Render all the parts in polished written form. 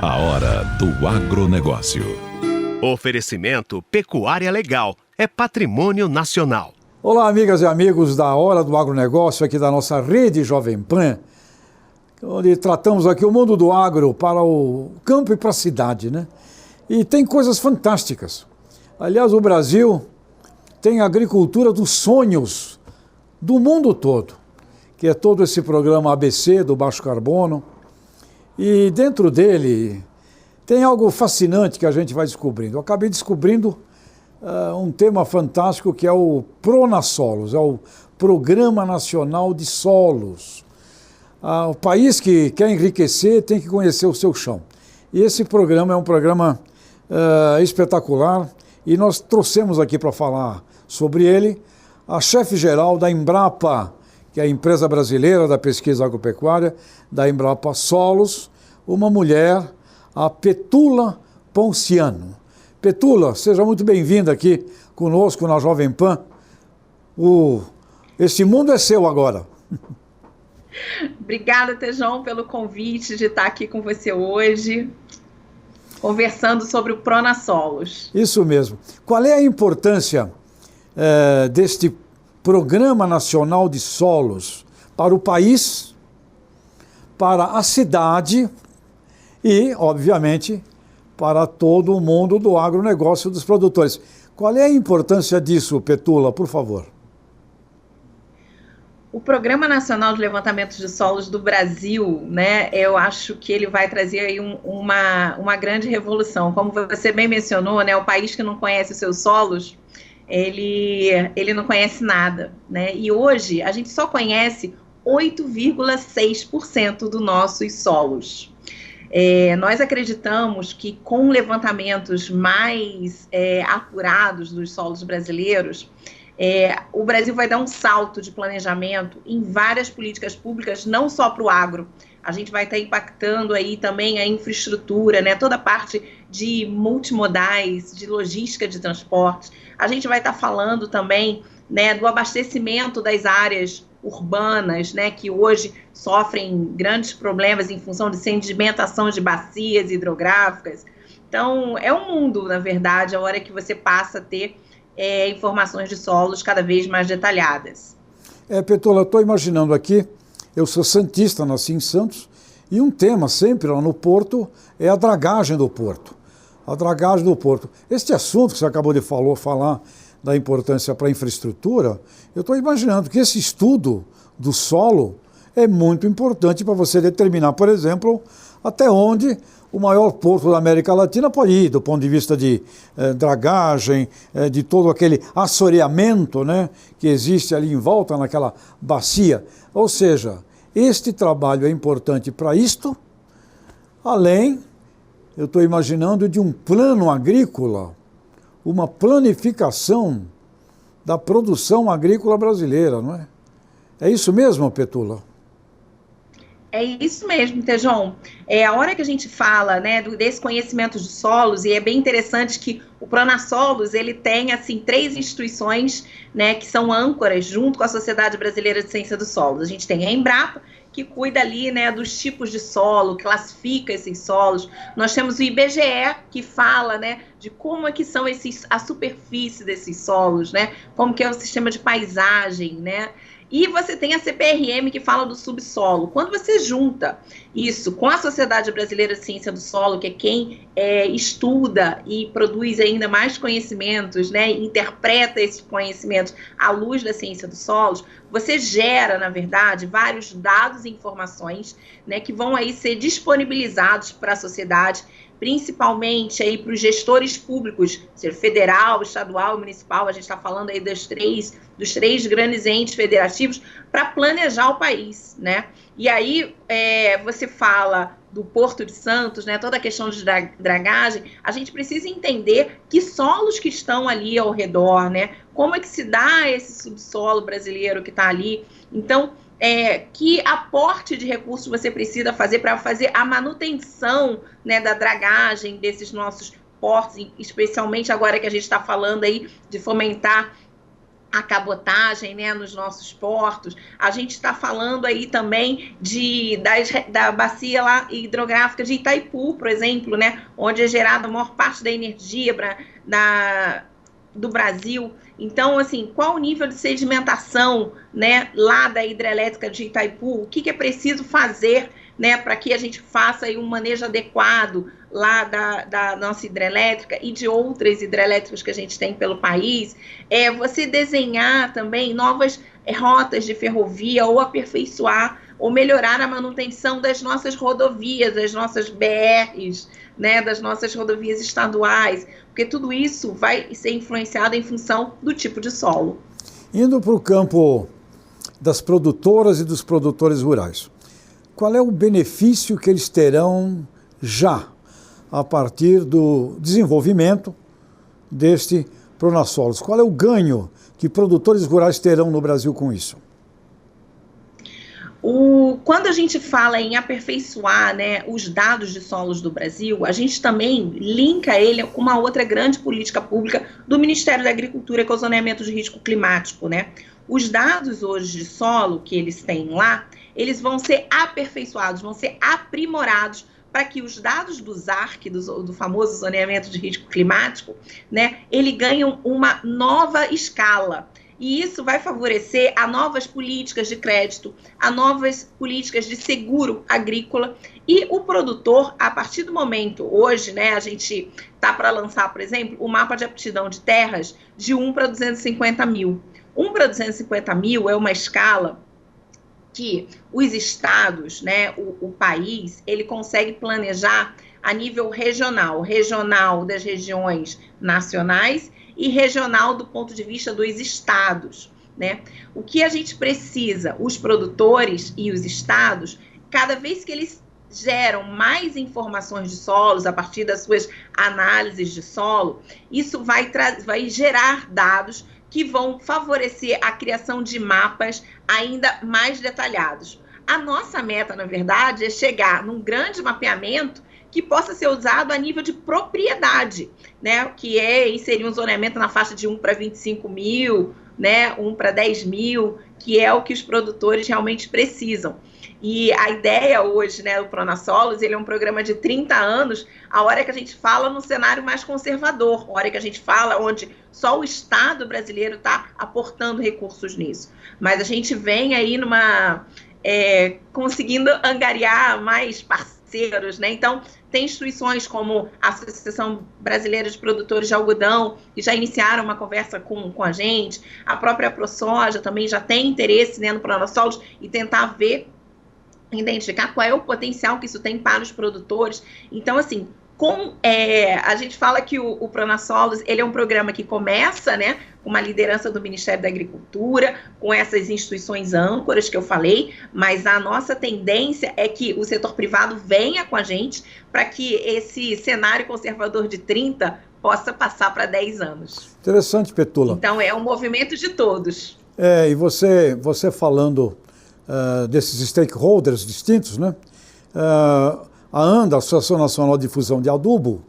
A hora do agronegócio. Oferecimento Pecuária Legal. É patrimônio nacional. Olá, amigas e amigos da Hora do Agronegócio, aqui da nossa rede Jovem Pan, onde tratamos aqui o mundo do agro para o campo e para a cidade, né? E tem coisas fantásticas. Aliás, o Brasil tem a agricultura dos sonhos do mundo todo, que é todo esse programa ABC do baixo carbono. E dentro dele tem algo fascinante que a gente vai descobrindo. Eu acabei descobrindo um tema fantástico que é o Pronasolos, é o Programa Nacional de Solos. O país que quer enriquecer tem que conhecer o seu chão. E esse programa é um programa espetacular e nós trouxemos aqui para falar sobre ele a chefe-geral da Embrapa, que é a empresa brasileira da pesquisa agropecuária, da Embrapa Solos, uma mulher, a Petula Ponciano. Petula, seja muito bem-vinda aqui conosco na Jovem Pan. Esse mundo é seu agora. Obrigada, Tejão, pelo convite de estar aqui com você hoje, conversando sobre o Pronasolos. Isso mesmo. Qual é a importância deste Programa Nacional de Solos para o país, para a cidade e, obviamente, para todo o mundo do agronegócio dos produtores? Qual é a importância disso, Petula, por favor? O Programa Nacional de Levantamento de Solos do Brasil, né, eu acho que ele vai trazer aí uma grande revolução. Como você bem mencionou, né, o país que não conhece os seus solos, ele não conhece nada, né? E hoje a gente só conhece 8,6% dos nossos solos. Nós acreditamos que com levantamentos mais apurados dos solos brasileiros, o Brasil vai dar um salto de planejamento em várias políticas públicas, não só para o agro. A gente vai estar impactando aí também a infraestrutura, né, toda a parte de multimodais, de logística de transporte. A gente vai estar falando também, né, do abastecimento das áreas urbanas, né, que hoje sofrem grandes problemas em função de sedimentação de bacias hidrográficas. Então, é um mundo, na verdade, a hora que você passa a ter informações de solos cada vez mais detalhadas. Petula, estou imaginando aqui, eu sou santista, nasci em Santos, e um tema sempre lá no Porto é a dragagem do Porto. A dragagem do Porto. Este assunto que você acabou de falar da importância para a infraestrutura, eu estou imaginando que esse estudo do solo é muito importante para você determinar, por exemplo, até onde o maior porto da América Latina pode ir, do ponto de vista de dragagem, de todo aquele assoreamento, né, que existe ali em volta naquela bacia. Ou seja, este trabalho é importante para isto, além, eu estou imaginando, de um plano agrícola, uma planificação da produção agrícola brasileira, não é? É isso mesmo, Petula? É isso mesmo, Tejon. A hora que a gente fala, né, desse conhecimento de solos, e é bem interessante que o Pronasolos, ele tem, assim, 3 instituições, né, que são âncoras junto com a Sociedade Brasileira de Ciência dos Solos. A gente tem a Embrapa, que cuida ali, né, dos tipos de solo, classifica esses solos. Nós temos o IBGE, que fala, né, de como é que são a superfície desses solos, né, como que é o sistema de paisagem, né. E você tem a CPRM, que fala do subsolo. Quando você junta isso com a Sociedade Brasileira de Ciência do Solo, que é quem estuda e produz ainda mais conhecimentos, né, interpreta esses conhecimentos à luz da ciência dos solos, você gera, na verdade, vários dados e informações, né, que vão aí ser disponibilizados para a sociedade, principalmente aí para os gestores públicos, seja federal, estadual, municipal. A gente está falando aí dos três grandes entes federativos, para planejar o país, né? E aí você fala do Porto de Santos, né? Toda a questão de dragagem, a gente precisa entender que solos que estão ali ao redor, né? Como é que se dá esse subsolo brasileiro que está ali? Então, que aporte de recursos você precisa fazer para fazer a manutenção, né, da dragagem desses nossos portos, especialmente agora que a gente está falando aí de fomentar a cabotagem, né, nos nossos portos. A gente está falando aí também da bacia lá hidrográfica de Itaipu, por exemplo, né, onde é gerada a maior parte da energia do Brasil. Então, assim, qual o nível de sedimentação, né, lá da hidrelétrica de Itaipu? O que é preciso fazer, né, para que a gente faça aí um manejo adequado lá da nossa hidrelétrica e de outras hidrelétricas que a gente tem pelo país? Você desenhar também novas rotas de ferrovia ou aperfeiçoar ou melhorar a manutenção das nossas rodovias, das nossas BRs, né, das nossas rodovias estaduais, porque tudo isso vai ser influenciado em função do tipo de solo. Indo para o campo das produtoras e dos produtores rurais, qual é o benefício que eles terão já a partir do desenvolvimento deste Pronasolos? Qual é o ganho que produtores rurais terão no Brasil com isso? Quando a gente fala em aperfeiçoar, né, os dados de solos do Brasil, a gente também linka ele com uma outra grande política pública do Ministério da Agricultura, que é o zoneamento de risco climático, né? Os dados hoje de solo que eles têm lá, eles vão ser aperfeiçoados, vão ser aprimorados para que os dados do ZARC, do famoso zoneamento de risco climático, né, ele ganham uma nova escala. E isso vai favorecer a novas políticas de crédito, a novas políticas de seguro agrícola. E o produtor, a partir do momento, hoje, né, a gente está para lançar, por exemplo, o mapa de aptidão de terras de 1 para 250 mil. 1 para 250 mil é uma escala que os estados, né, o país, ele consegue planejar a nível regional das regiões nacionais e regional do ponto de vista dos estados, né? O que a gente precisa, os produtores e os estados, cada vez que eles geram mais informações de solos a partir das suas análises de solo, isso vai gerar dados que vão favorecer a criação de mapas ainda mais detalhados. A nossa meta, na verdade, é chegar num grande mapeamento que possa ser usado a nível de propriedade, né? Que seria um zoneamento na faixa de 1 para 25 mil, né? 1 para 10 mil, que é o que os produtores realmente precisam. E a ideia hoje, né, do Pronasolos, ele é um programa de 30 anos, a hora que a gente fala no cenário mais conservador, a hora que a gente fala onde só o Estado brasileiro está aportando recursos nisso. Mas a gente vem aí conseguindo angariar mais parceiros, né? Então, tem instituições como a Associação Brasileira de Produtores de Algodão, que já iniciaram uma conversa com a gente, a própria ProSoja também já tem interesse, né, no Pronasolos e tentar identificar qual é o potencial que isso tem para os produtores. Então, assim, a gente fala que o Pronasolos, ele é um programa que começa, né, com uma liderança do Ministério da Agricultura, com essas instituições âncoras que eu falei, mas a nossa tendência é que o setor privado venha com a gente para que esse cenário conservador de 30 possa passar para 10 anos. Interessante, Petula. Então, é um movimento de todos. E você falando desses stakeholders distintos, né? A ANDA, a Associação Nacional de Difusão de Adubo,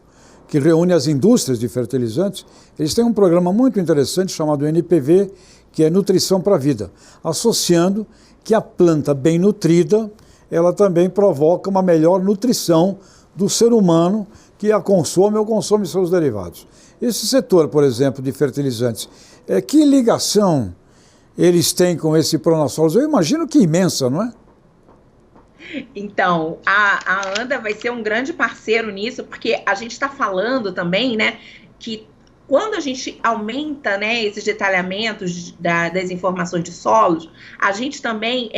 que reúne as indústrias de fertilizantes, eles têm um programa muito interessante chamado NPV, que é Nutrição para a Vida, associando que a planta bem nutrida, ela também provoca uma melhor nutrição do ser humano que a consome ou consome seus derivados. Esse setor, por exemplo, de fertilizantes, que ligação eles têm com esse Pronasolos? Eu imagino que imensa, não é? Então, a ANDA vai ser um grande parceiro nisso, porque a gente está falando também, né, que quando a gente aumenta, né, esses detalhamentos das informações de solos, a gente também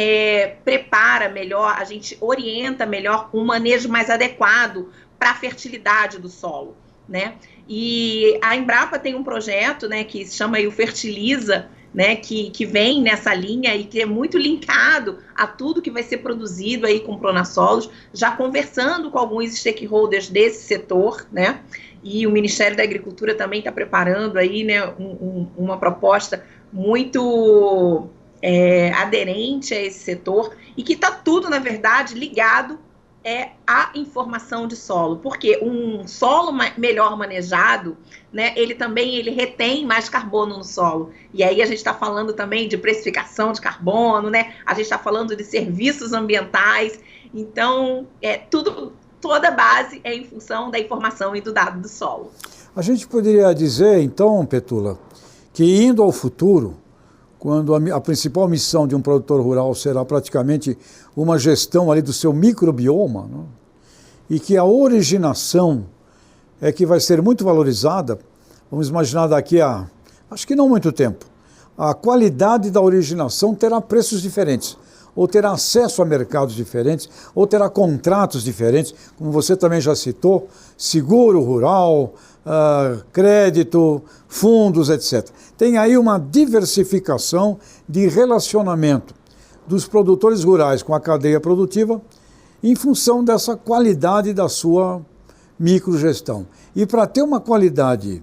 prepara melhor, a gente orienta melhor um manejo mais adequado para a fertilidade do solo, né? E a Embrapa tem um projeto, né, que se chama aí o Fertiliza, né, que vem nessa linha e que é muito linkado a tudo que vai ser produzido aí com o Pronasolos, já conversando com alguns stakeholders desse setor, né, e o Ministério da Agricultura também está preparando aí, né, uma proposta muito aderente a esse setor e que está tudo, na verdade, ligado é a informação de solo, porque um solo melhor manejado, né, ele retém mais carbono no solo. E aí a gente está falando também de precificação de carbono, né? A gente está falando de serviços ambientais. Então, toda a base é em função da informação e do dado do solo. A gente poderia dizer, então, Petula, que indo ao futuro, quando a principal missão de um produtor rural será praticamente uma gestão ali do seu microbioma, né? E que a originação é que vai ser muito valorizada, vamos imaginar daqui a, acho que não muito tempo, a qualidade da originação terá preços diferentes, ou terá acesso a mercados diferentes, ou terá contratos diferentes, como você também já citou, seguro rural, crédito, fundos, etc. Tem aí uma diversificação de relacionamento dos produtores rurais com a cadeia produtiva em função dessa qualidade da sua microgestão. E para ter uma qualidade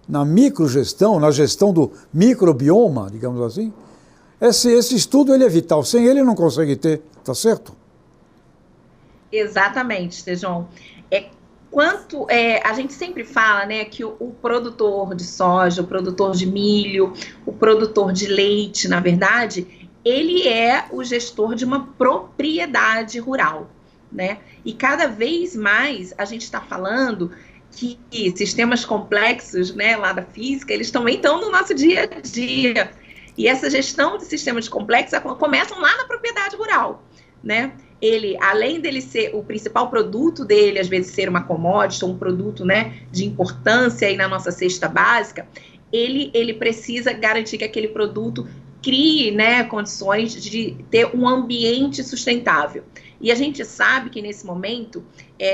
na microgestão, na gestão do microbioma, digamos assim, esse estudo ele é vital. Sem ele não consegue ter, tá certo? Exatamente, Tejon. A gente sempre fala, né, que o produtor de soja, o produtor de milho, o produtor de leite, na verdade, ele é o gestor de uma propriedade rural, né? E cada vez mais a gente está falando que sistemas complexos, né, lá da física, eles também estão no nosso dia a dia. E essa gestão de sistemas complexos começam lá na propriedade rural, né? Ele, além dele ser o principal produto dele, às vezes ser uma commodity ou um produto, né, de importância aí na nossa cesta básica, ele precisa garantir que aquele produto crie, né, condições de ter um ambiente sustentável. E a gente sabe que nesse momento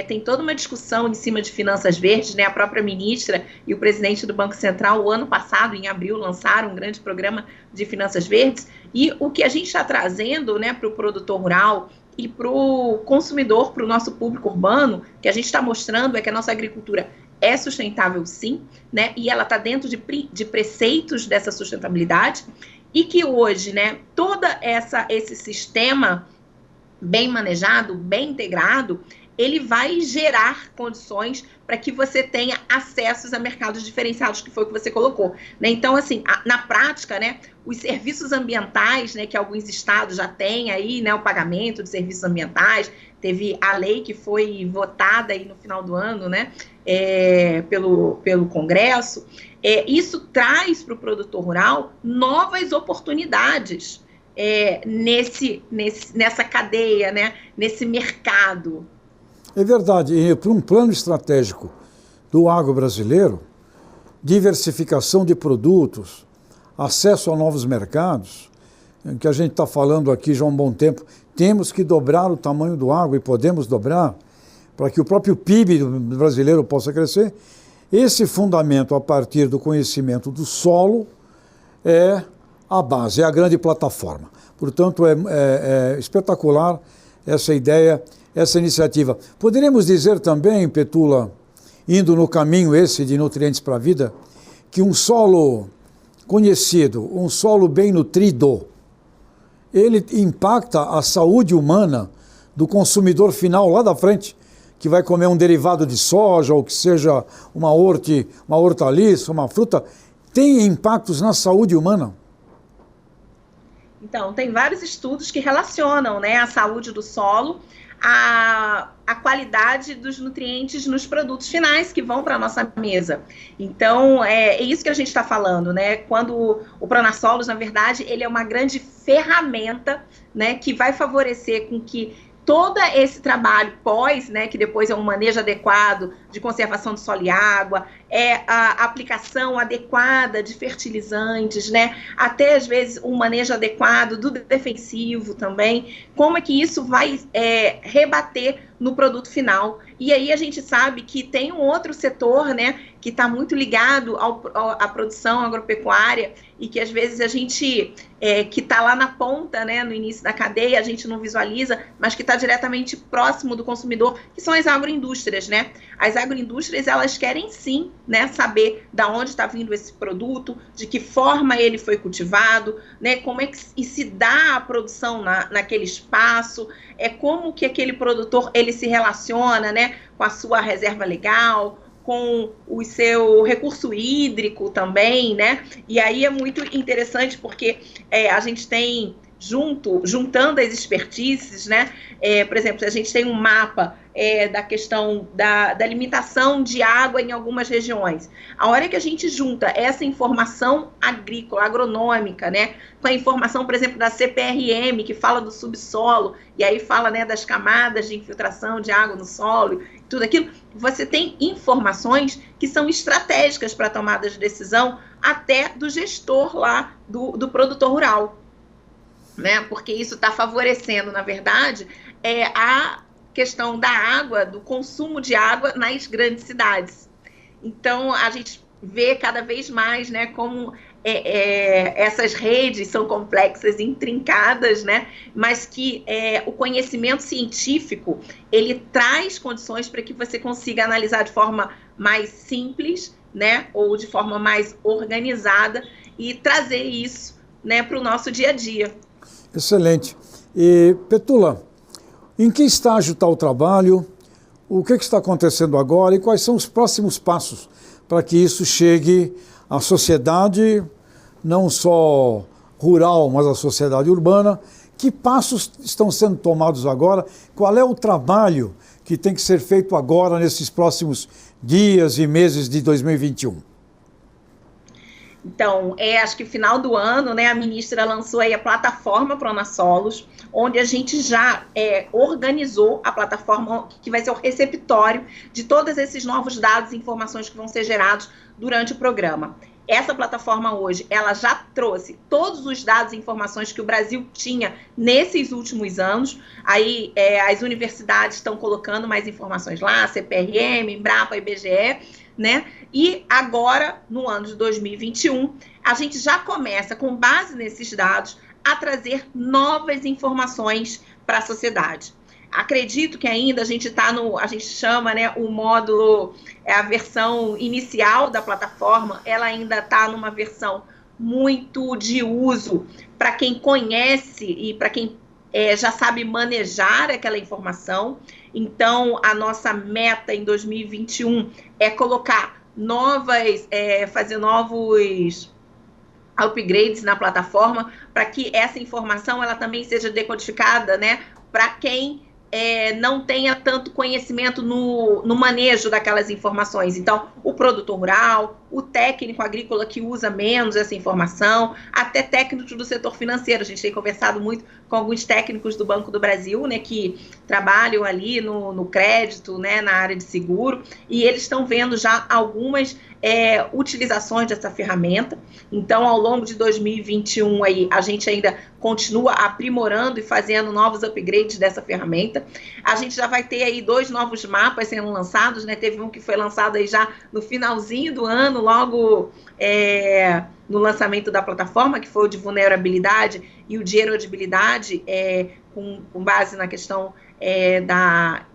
tem toda uma discussão em cima de finanças verdes, né? A própria ministra e o presidente do Banco Central, o ano passado, em abril, lançaram um grande programa de finanças verdes. E o que a gente está trazendo, né, para o produtor rural e para o consumidor, para o nosso público urbano, que a gente está mostrando é que a nossa agricultura é sustentável sim, né? E ela está dentro de preceitos dessa sustentabilidade e que hoje, né, todo esse sistema bem manejado, bem integrado, ele vai gerar condições para que você tenha acessos a mercados diferenciados, que foi o que você colocou, né? Então, assim, na prática, né, os serviços ambientais, né, que alguns estados já têm aí, né, o pagamento de serviços ambientais, teve a lei que foi votada aí no final do ano, né, pelo Congresso, isso traz para o produtor rural novas oportunidades nessa cadeia, né, nesse mercado. É verdade, e para um plano estratégico do agro brasileiro, diversificação de produtos, acesso a novos mercados, que a gente está falando aqui já há um bom tempo, temos que dobrar o tamanho do agro e podemos dobrar para que o próprio PIB do brasileiro possa crescer. Esse fundamento a partir do conhecimento do solo é a base, é a grande plataforma. Portanto, é espetacular essa ideia, essa iniciativa. Poderíamos dizer também, Petula, indo no caminho esse de nutrientes para a vida, que um solo conhecido, um solo bem nutrido, ele impacta a saúde humana do consumidor final lá da frente, que vai comer um derivado de soja, ou que seja uma hortaliça, uma fruta, tem impactos na saúde humana? Então, tem vários estudos que relacionam, né, a saúde do solo a qualidade dos nutrientes nos produtos finais que vão para a nossa mesa. Então, é isso que a gente está falando, né? Quando o Pronasolos, na verdade, ele é uma grande ferramenta, né, que vai favorecer com que todo esse trabalho pós, né, que depois é um manejo adequado de conservação de solo e água, a aplicação adequada de fertilizantes, né, até às vezes um manejo adequado do defensivo também, como é que isso vai rebater no produto final. E aí a gente sabe que tem um outro setor, né, que está muito ligado à produção agropecuária e que às vezes a gente, que está lá na ponta, né, no início da cadeia, a gente não visualiza, mas que está diretamente próximo do consumidor, que são as agroindústrias, né? As agroindústrias, elas querem sim, né, saber de onde está vindo esse produto, de que forma ele foi cultivado, né, como é que se dá a produção naquele espaço, como que aquele produtor ele se relaciona, né, com a sua reserva legal, com o seu recurso hídrico também, né? E aí é muito interessante porque a gente tem juntando as expertises, né? Por exemplo, se a gente tem um mapa da questão da limitação de água em algumas regiões, a hora que a gente junta essa informação agrícola, agronômica, né, com a informação, por exemplo, da CPRM, que fala do subsolo, e aí fala, né, das camadas de infiltração de água no solo, tudo aquilo, você tem informações que são estratégicas para a tomada de decisão até do gestor lá, do produtor rural, né? Porque isso está favorecendo, na verdade, a questão da água, do consumo de água nas grandes cidades. Então, a gente vê cada vez mais, né, como essas redes são complexas, intrincadas, né, mas que o conhecimento científico, ele traz condições para que você consiga analisar de forma mais simples, né, ou de forma mais organizada e trazer isso, né, para o nosso dia a dia. Excelente. E, Petula, em que estágio está o trabalho? O que está acontecendo agora e quais são os próximos passos para que isso chegue à sociedade, não só rural, mas à sociedade urbana? Que passos estão sendo tomados agora? Qual é o trabalho que tem que ser feito agora, nesses próximos dias e meses de 2021? Então, acho que final do ano, né, a ministra lançou aí a plataforma Pronasolos, onde a gente já organizou a plataforma que vai ser o receptório de todos esses novos dados e informações que vão ser gerados durante o programa. Essa plataforma hoje, ela já trouxe todos os dados e informações que o Brasil tinha nesses últimos anos. Aí as universidades estão colocando mais informações lá, CPRM, Embrapa, IBGE, né? E agora, no ano de 2021, a gente já começa, com base nesses dados, a trazer novas informações para a sociedade. Acredito que ainda a gente está a gente chama, né, o módulo, a versão inicial da plataforma, ela ainda está numa versão muito de uso para quem conhece e para quem já sabe manejar aquela informação. Então, a nossa meta em 2021 é colocar fazer novos upgrades na plataforma para que essa informação ela também seja decodificada, né, para quem não tenha tanto conhecimento no manejo daquelas informações. Então, o produtor rural, o técnico agrícola que usa menos essa informação, até técnicos do setor financeiro. A gente tem conversado muito com alguns técnicos do Banco do Brasil, né, que trabalham ali no crédito, né, na área de seguro, e eles estão vendo já algumas utilizações dessa ferramenta. Então, ao longo de 2021, aí, a gente ainda continua aprimorando e fazendo novos upgrades dessa ferramenta. A gente já vai ter aí 2 novos mapas sendo lançados, né? Teve um que foi lançado aí já no finalzinho do ano, logo no lançamento da plataforma, que foi o de vulnerabilidade e o de erodibilidade, com base na questão da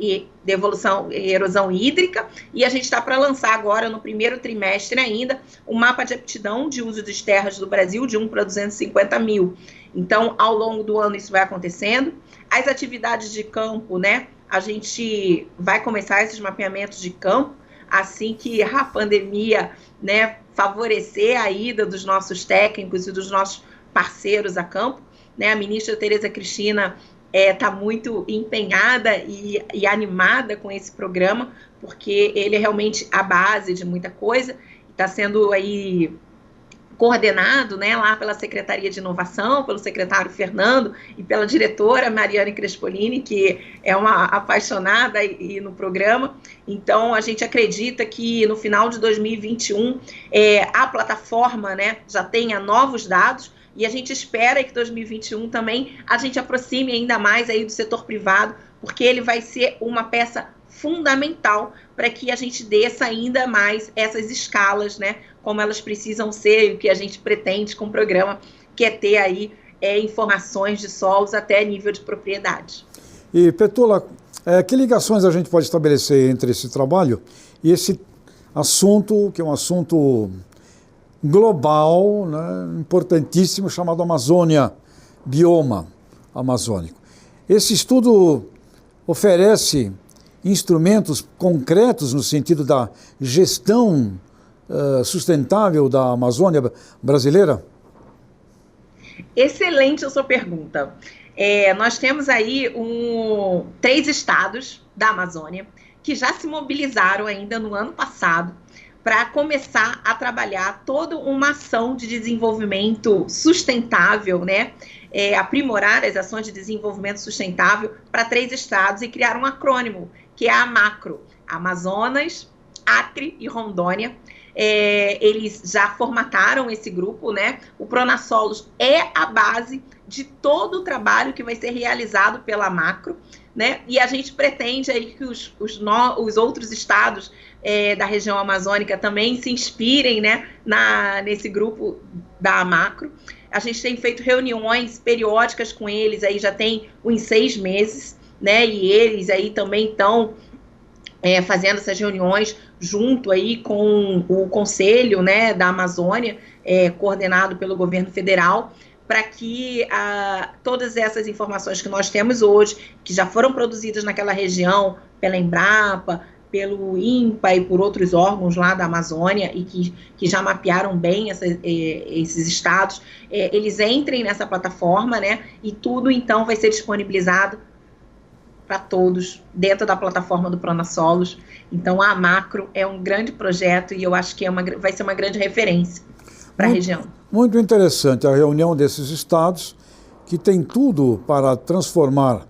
evolução e erosão hídrica, e a gente está para lançar agora, no primeiro trimestre ainda, o mapa de aptidão de uso das terras do Brasil, de 1 para 250 mil. Então, ao longo do ano isso vai acontecendo. As atividades de campo, né, a gente vai começar esses mapeamentos de campo, assim que a pandemia, né, favorecer a ida dos nossos técnicos e dos nossos parceiros a campo, né? A ministra Tereza Cristina está muito empenhada e animada com esse programa, porque ele é realmente a base de muita coisa, está sendo aí coordenado, né, lá pela Secretaria de Inovação, pelo secretário Fernando e pela diretora Mariane Crespolini, que é uma apaixonada no programa. Então, a gente acredita que no final de 2021 a plataforma, né, já tenha novos dados, e a gente espera que 2021 também a gente aproxime ainda mais aí do setor privado, porque ele vai ser uma peça fundamental para que a gente desça ainda mais essas escalas, né, como elas precisam ser e o que a gente pretende com o programa, que é ter aí informações de solos até nível de propriedade. E, Petula, que ligações a gente pode estabelecer entre esse trabalho e esse assunto, que é um assunto global, né, importantíssimo, chamado Amazônia, bioma amazônico? Esse estudo oferece instrumentos concretos no sentido da gestão sustentável da Amazônia brasileira? Excelente a sua pergunta. Nós temos aí 3 estados da Amazônia que já se mobilizaram ainda no ano passado para começar a trabalhar toda uma ação de desenvolvimento sustentável, né? Aprimorar as ações de desenvolvimento sustentável para 3 estados e criar um acrônimo, que é a AMACRO, Amazonas, Acre e Rondônia. Eles já formataram esse grupo, né? O Pronasolos é a base de todo o trabalho que vai ser realizado pela AMACRO, né? E a gente pretende aí que os outros estados da região amazônica também se inspirem, né, nesse grupo da AMACRO. A gente tem feito reuniões periódicas com eles, aí já tem uns 6 meses, né? E eles aí também estão fazendo essas reuniões junto aí com o Conselho, né, da Amazônia, coordenado pelo governo federal, para que todas essas informações que nós temos hoje, que já foram produzidas naquela região pela Embrapa, pelo INPA e por outros órgãos lá da Amazônia e que já mapearam bem esses estados, eles entrem nessa plataforma, né, e tudo então vai ser disponibilizado para todos dentro da plataforma do Pronasolos. Então a AMACRO é um grande projeto e eu acho que vai ser uma grande referência para a região. Muito interessante a reunião desses estados, que tem tudo para transformar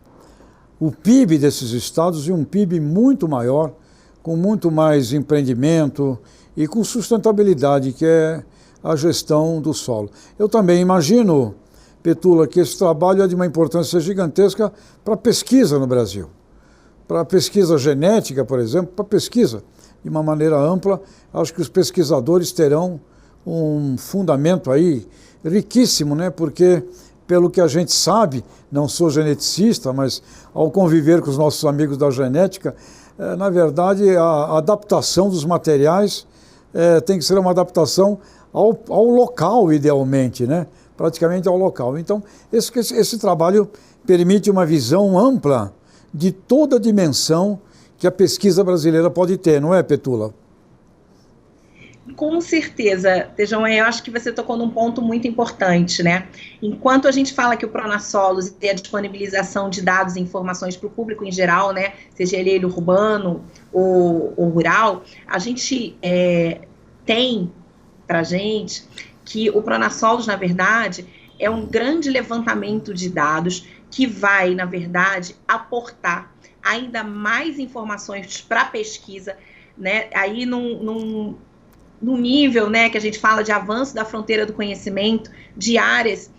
o PIB desses estados em um PIB muito maior, com muito mais empreendimento e com sustentabilidade, que é a gestão do solo. Eu também imagino, Petula, que esse trabalho é de uma importância gigantesca para a pesquisa no Brasil. Para a pesquisa genética, por exemplo, para a pesquisa de uma maneira ampla, acho que os pesquisadores terão um fundamento aí riquíssimo, né? Porque, pelo que a gente sabe, não sou geneticista, mas ao conviver com os nossos amigos da genética, na verdade, a adaptação dos materiais tem que ser uma adaptação ao local, idealmente, né? Praticamente ao local. Então, esse trabalho permite uma visão ampla de toda a dimensão que a pesquisa brasileira pode ter, não é, Petula? Com certeza, Tejão, eu acho que você tocou num ponto muito importante, né? Enquanto a gente fala que o Pronasolos é a disponibilização de dados e informações para o público em geral, né? Seja ele urbano ou rural, a gente tem para a gente que o Pronasolos, na verdade, é um grande levantamento de dados que vai, na verdade, aportar ainda mais informações para a pesquisa, né? Aí no nível, né, que a gente fala de avanço da fronteira do conhecimento, de áreas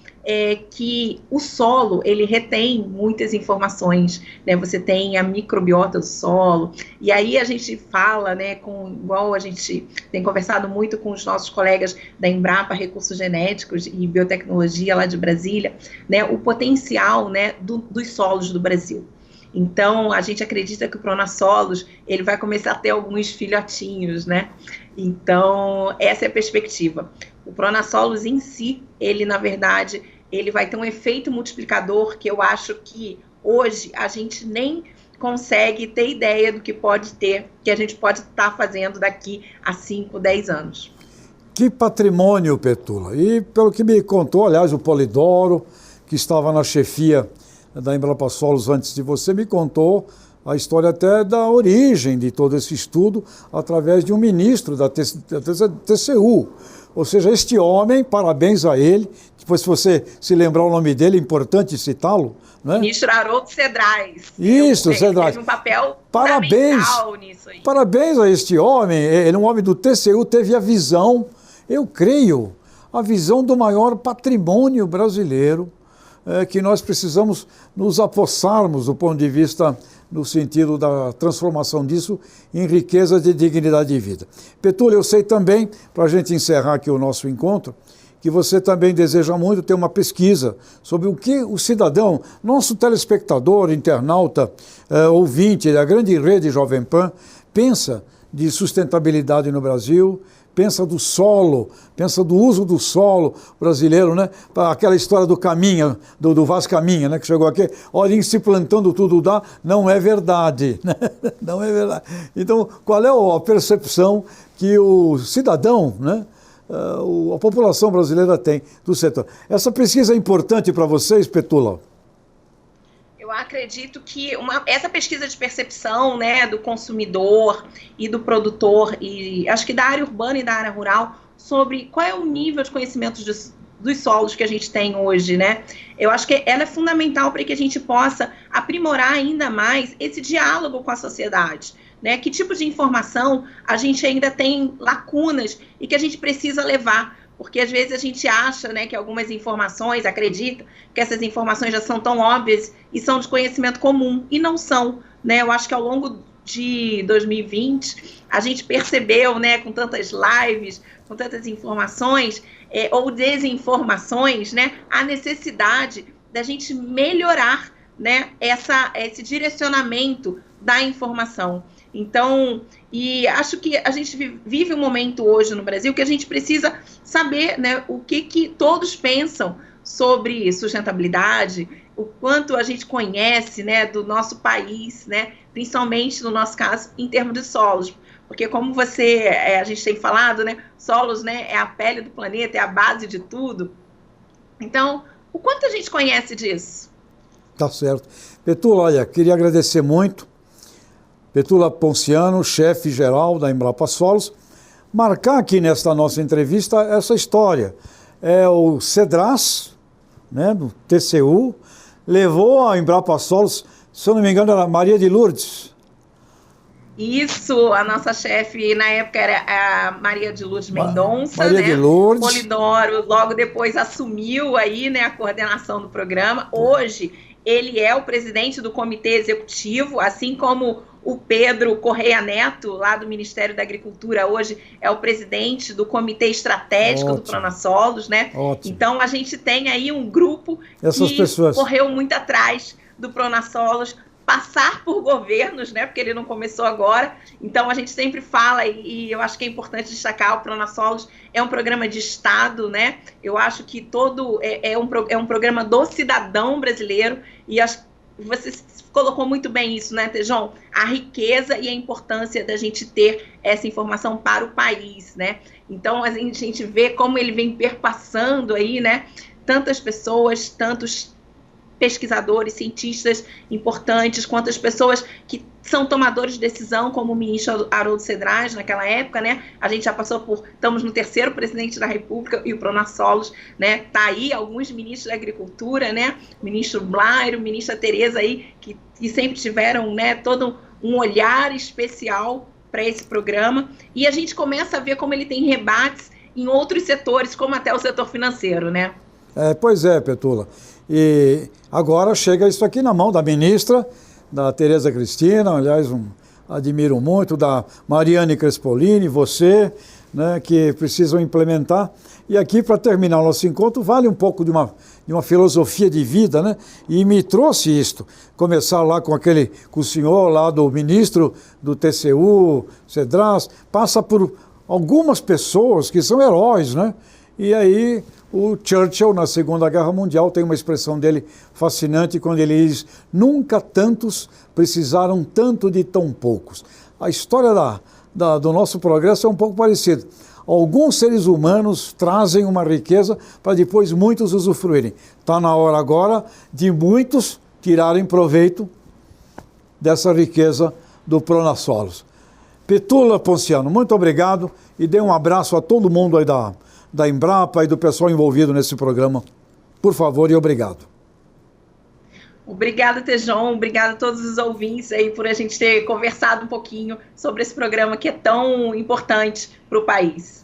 que o solo, ele retém muitas informações, né? Você tem a microbiota do solo, e aí a gente fala, né, igual a gente tem conversado muito com os nossos colegas da Embrapa, Recursos Genéticos e Biotecnologia lá de Brasília, né, o potencial, né, dos solos do Brasil. Então, a gente acredita que o Pronasolos, ele vai começar a ter alguns filhotinhos, né? Então, essa é a perspectiva. O Pronasolos em si, ele, na verdade, ele vai ter um efeito multiplicador que eu acho que hoje a gente nem consegue ter ideia do que pode ter, que a gente pode estar fazendo daqui a 5, 10 anos. Que patrimônio, Petula. E pelo que me contou, aliás, o Polidoro, que estava na chefia da Embrapa Solos antes de você, me contou a história até da origem de todo esse estudo através de um ministro da TCU. Ou seja, este homem, parabéns a ele, depois se você se lembrar o nome dele, é importante citá-lo, né? Ministro Haroldo Cedrais. Isso, Cedrais. Teve um papel fundamental nisso aí. Parabéns a este homem, ele é um homem do TCU, teve a visão, eu creio, a visão do maior patrimônio brasileiro, que nós precisamos nos apossarmos do ponto de vista, no sentido da transformação disso em riqueza de dignidade de vida. Petula, eu sei também, para a gente encerrar aqui o nosso encontro, que você também deseja muito ter uma pesquisa sobre o que o cidadão, nosso telespectador, internauta, ouvinte da grande rede Jovem Pan, pensa de sustentabilidade no Brasil, pensa do solo, pensa do uso do solo brasileiro, né? Aquela história do Caminha, do Vaz Caminha, né? Que chegou aqui, olha, em se plantando tudo dá, não é verdade, né? Não é verdade. Então, qual é a percepção que o cidadão, né? A população brasileira tem do setor? Essa pesquisa é importante para vocês, Petula? Eu acredito que essa pesquisa de percepção, né, do consumidor e do produtor, e acho que da área urbana e da área rural, sobre qual é o nível de conhecimento dos solos que a gente tem hoje, né? Eu acho que ela é fundamental para que a gente possa aprimorar ainda mais esse diálogo com a sociedade, né? Que tipo de informação a gente ainda tem lacunas e que a gente precisa levar. Porque às vezes a gente acha, né, que algumas informações, acredita que essas informações já são tão óbvias e são de conhecimento comum, e não são, né? Eu acho que ao longo de 2020, a gente percebeu, né, com tantas lives, com tantas informações ou desinformações, né, a necessidade da gente melhorar, né, esse direcionamento da informação. Então, e acho que a gente vive um momento hoje no Brasil que a gente precisa saber, né, o que todos pensam sobre sustentabilidade, o quanto a gente conhece, né, do nosso país, né, principalmente no nosso caso, em termos de solos. Porque como a gente tem falado, né, solos, né, é a pele do planeta, é a base de tudo. Então, o quanto a gente conhece disso? Tá certo. Petula, olha, queria agradecer muito. Petula Ponciano, chefe-geral da Embrapa Solos, marcar aqui nesta nossa entrevista essa história. O Cedras, né, do TCU, levou a Embrapa Solos, se eu não me engano, era Maria de Lourdes. Isso, a nossa chefe na época era a Maria de Lourdes Mendonça, Maria, né? De Lourdes. Polidoro logo depois assumiu aí, né, a coordenação do programa. Hoje ele é o presidente do comitê executivo, assim como o Pedro Correia Neto, lá do Ministério da Agricultura, hoje é o presidente do comitê estratégico do Pronasolos, né? Ótimo. Então a gente tem aí um grupo que correu muito atrás do Pronasolos, passar por governos, né, porque ele não começou agora. Então a gente sempre fala, e eu acho que é importante destacar, o Pronasolos é um programa de Estado, né? Eu acho que é um programa do cidadão brasileiro, e você colocou muito bem isso, né, Tejon? A riqueza e a importância da gente ter essa informação para o país, né? Então a gente vê como ele vem perpassando aí, né, tantas pessoas, tantos pesquisadores, cientistas importantes, quantas pessoas que são tomadores de decisão, como o ministro Haroldo Cedras, naquela época, né? A gente já estamos no 3º presidente da República e o Pronasolos, né? Tá aí alguns ministros da Agricultura, né? O ministro Blairo, a ministra Tereza aí, que sempre tiveram, né, todo um olhar especial para esse programa, e a gente começa a ver como ele tem rebates em outros setores, como até o setor financeiro, né? Pois é, Petula. E agora chega isso aqui na mão da ministra, da Tereza Cristina, aliás, admiro muito, da Mariane Crespolini, você, né, que precisam implementar. E aqui, para terminar o nosso encontro, vale um pouco de uma filosofia de vida, né? E me trouxe isto. Começar lá com o senhor lá do ministro do TCU, Cedras, passa por algumas pessoas que são heróis, né? E aí o Churchill, na Segunda Guerra Mundial, tem uma expressão dele fascinante quando ele diz: nunca tantos precisaram tanto de tão poucos. A história do nosso progresso é um pouco parecida. Alguns seres humanos trazem uma riqueza para depois muitos usufruírem. Está na hora agora de muitos tirarem proveito dessa riqueza do Pronasolos. Petula Ponciano, muito obrigado e dê um abraço a todo mundo aí da Embrapa e do pessoal envolvido nesse programa. Por favor e obrigado. Obrigada, Tejon. Obrigada a todos os ouvintes aí por a gente ter conversado um pouquinho sobre esse programa que é tão importante para o país.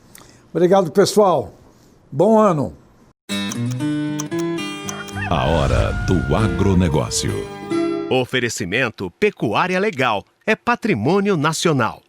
Obrigado, pessoal. Bom ano. A hora do agronegócio. Oferecimento Pecuária Legal. É patrimônio nacional.